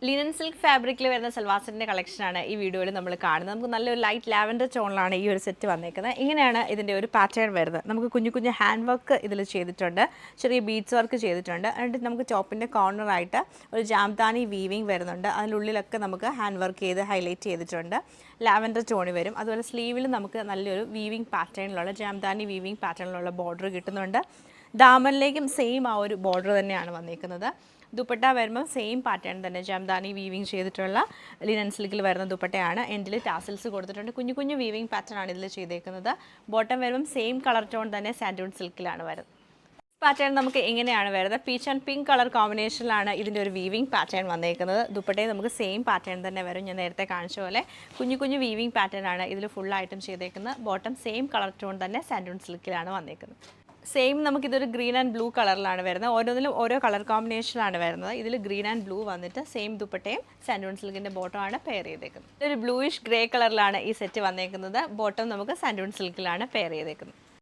Linen silk ഫാബ്രിക്കിൽ വരുന്ന സൽവാർ സെറ്റിൻ്റെ കളക്ഷനാണ് ഈ വീഡിയോയിൽ നമ്മൾ കാണുന്നത്. നമുക്ക് നല്ലൊരു ലൈറ്റ് ലാവൻഡർ ടോണിലാണ് ഈ ഒരു സെറ്റ് വന്നേക്കുന്നത്. ഇങ്ങനെയാണ് ഇതിൻ്റെ ഒരു പാറ്റേൺ വരുന്നത്. നമുക്ക് കുഞ്ഞു കുഞ്ഞു ഹാൻഡ് വർക്ക് ഇതിൽ ചെയ്തിട്ടുണ്ട്, ചെറിയ ബീഡ്സ് വർക്ക് ചെയ്തിട്ടുണ്ട്. എന്നിട്ട് നമുക്ക് ടോപ്പിൻ്റെ കോർണറായിട്ട് ഒരു ജാംതാനി വീവിങ് വരുന്നുണ്ട്. അതിനുള്ളിലൊക്കെ നമുക്ക് ഹാൻഡ് വർക്ക് ചെയ്ത് ഹൈലൈറ്റ് ചെയ്തിട്ടുണ്ട്. ലാവൻഡർ ടോണി വരും. അതുപോലെ സ്ലീവിൽ നമുക്ക് നല്ലൊരു വീവിങ് പാറ്റേണിലുള്ള ജാംതാനി വീവിങ് പാറ്റേണിലുള്ള ബോർഡർ കിട്ടുന്നുണ്ട്. ദാമനിലേക്കും സെയിം ആ ഒരു ബോർഡർ തന്നെയാണ് വന്നിരിക്കുന്നത്. ദുപ്പട്ട വരുമ്പോൾ സെയിം പാറ്റേൺ തന്നെ ജാംദാനി വീവിങ് ചെയ്തിട്ടുള്ള ലിനൻ സിൽക്കിൽ വരുന്ന ദുപ്പട്ടയാണ്. എൻഡിൽ ടാസിൽസ് കൊടുത്തിട്ടുണ്ട്. കുഞ്ഞു കുഞ്ഞു വീവിങ് പാറ്റേൺ ആണ് ഇതിൽ ചെയ്തേക്കുന്നത്. ബോട്ടം വരുമ്പം സെയിം കളർ ടോൺ തന്നെ സാൻഡൂൺ സിൽക്കിലാണ് വരുന്നത്. പാറ്റേൺ നമുക്ക് എങ്ങനെയാണ് വരുന്നത്? പീച്ച് ആൻഡ് പിങ്ക് കളർ കോമ്പിനേഷനിലാണ് ഇതിൻ്റെ ഒരു വീവിങ് പാറ്റേൺ വന്നേക്കുന്നത്. ദുപ്പട്ടയും നമുക്ക് സെയിം പാറ്റേൺ തന്നെ വരും. ഞാൻ നേരത്തെ കാണിച്ച പോലെ കുഞ്ഞു കുഞ്ഞു വീവിങ് പാറ്റേൺ ആണ് ഇതിൽ ഫുള്ളായിട്ടും ചെയ്തേക്കുന്നത്. ബോട്ടം സെയിം കളർ ടോൺ തന്നെ സാൻഡൂൺ സിൽക്കിലാണ് വന്നേക്കുന്നത്. സെയിം നമുക്കിതൊരു ഗ്രീൻ ആൻഡ് ബ്ലൂ കളറിലാണ് വരുന്നത്. ഓരോന്നിലും ഓരോ കളർ കോമ്പിനേഷനിലാണ് വരുന്നത്. ഇതിൽ ഗ്രീൻ ആൻഡ് ബ്ലൂ വന്നിട്ട് സെയിം ദുപ്പട്ടയും സാൻഡൂൺ സിൽക്കിൻ്റെ ബോട്ടമാണ് പെയർ ചെയ്തേക്കുന്നത്. ഇതൊരു ബ്ലൂയിഷ് ഗ്രേ കളറിലാണ് ഈ സെറ്റ് വന്നേക്കുന്നത്. ബോട്ടം നമുക്ക് സാൻഡൂൺ സിൽക്കിലാണ് പെയർ ചെയ്തേക്കുന്നത്.